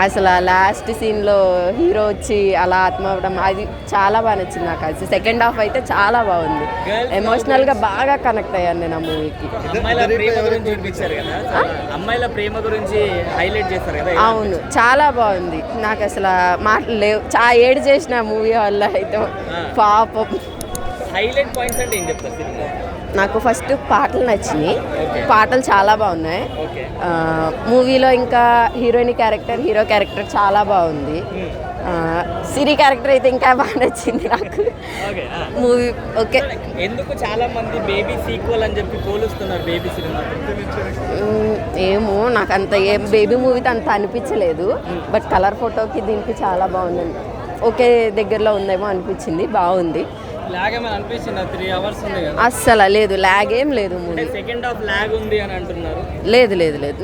అసలు ఆ లాస్ట్ సీన్లో హీరో వచ్చి అలా ఆత్మ అవ్వడం అది చాలా బాగా నచ్చింది నాకు. అది సెకండ్ హాఫ్ అయితే చాలా బాగుంది, ఎమోషనల్గా బాగా కనెక్ట్ అయ్యాను నేను ఆ మూవీకి. అవును, చాలా బాగుంది. నాకు అసలు మాటలు లేవు, ఏడు చేసిన మూవీ వల్ల అయితే పాపం. హైలైట్ పాయింట్స్ అంటే ఏం చెప్తారు? నాకు ఫస్ట్ పాటలు నచ్చినాయి, పాటలు చాలా బాగున్నాయి మూవీలో. ఇంకా హీరోయిన్ క్యారెక్టర్, హీరో క్యారెక్టర్ చాలా బాగుంది. సిరి క్యారెక్టర్ అయితే ఇంకా బాగా నచ్చింది నాకు. Movie okay. ఎందుకు చాలా మంది బేబీ సీక్వెల్ అని చెప్పి పోలుస్తున్నారు బేబీ సినిమా? ఏమో నాకు అంత ఏం బేబీ మూవీతో అంత అనిపించలేదు, బట్ కలర్ ఫోటోకి దీనికి చాలా బాగుంది, ఒకే దగ్గరలో ఉందేమో అనిపించింది, బాగుంది. అస్సలు లేదు, లాగ్ ఏం లేదు మూవీ. సెకండ్ హాఫ్ లాగ్ ఉంది అని అంటున్నారు. లేదు లేదు లేదు,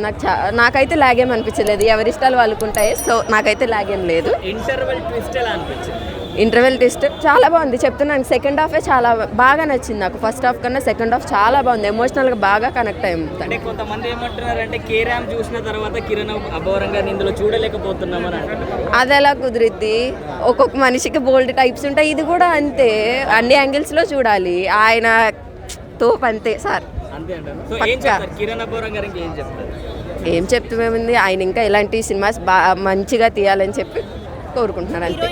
నాకైతే లాగ్ ఏం అనిపించలేదు, ఎవరి ఇష్టాలు వాళ్ళకుంటాయి, సో నాకైతే లాగ్ ఏం లేదు. ఇంటర్వెల్ ట్విస్ట్ ఎలా అనిపించింది? ఇంటర్వెల్ ట్విస్ట్ చాలా బాగుంది చెప్తున్నాను. సెకండ్ హాఫే చాలా బాగా నచ్చింది నాకు, ఫస్ట్ హాఫ్ కన్నా సెకండ్ హాఫ్ చాలా బాగుంది, ఎమోషనల్గా బాగా కనెక్ట్ అయ్యాం. అంటే కొంతమంది ఏమంటున్నారు అంటే కేరామ్ చూసిన తర్వాత కిరణ్ అబ్బవరం గారిని ఇందులో చూడలేకపోతున్నామని అంటున్నారు. అది ఎలా కుదిరిద్ది? ఒక్కొక్క మనిషికి బోల్డ్ టైప్స్ ఉంటాయి, ఇది కూడా అంతే, అన్ని యాంగిల్స్లో చూడాలి. ఆయన తోపు అంతే సార్, అంతే అంటారు. కిరణ్ అబ్బవరం గారికి ఏం చెప్తారు? ఏం చెప్తామేముంది, ఆయన ఇంకా ఇలాంటి సినిమాస్ మంచిగా తీయాలని చెప్పి కోరుకుంటున్నారు అంతే.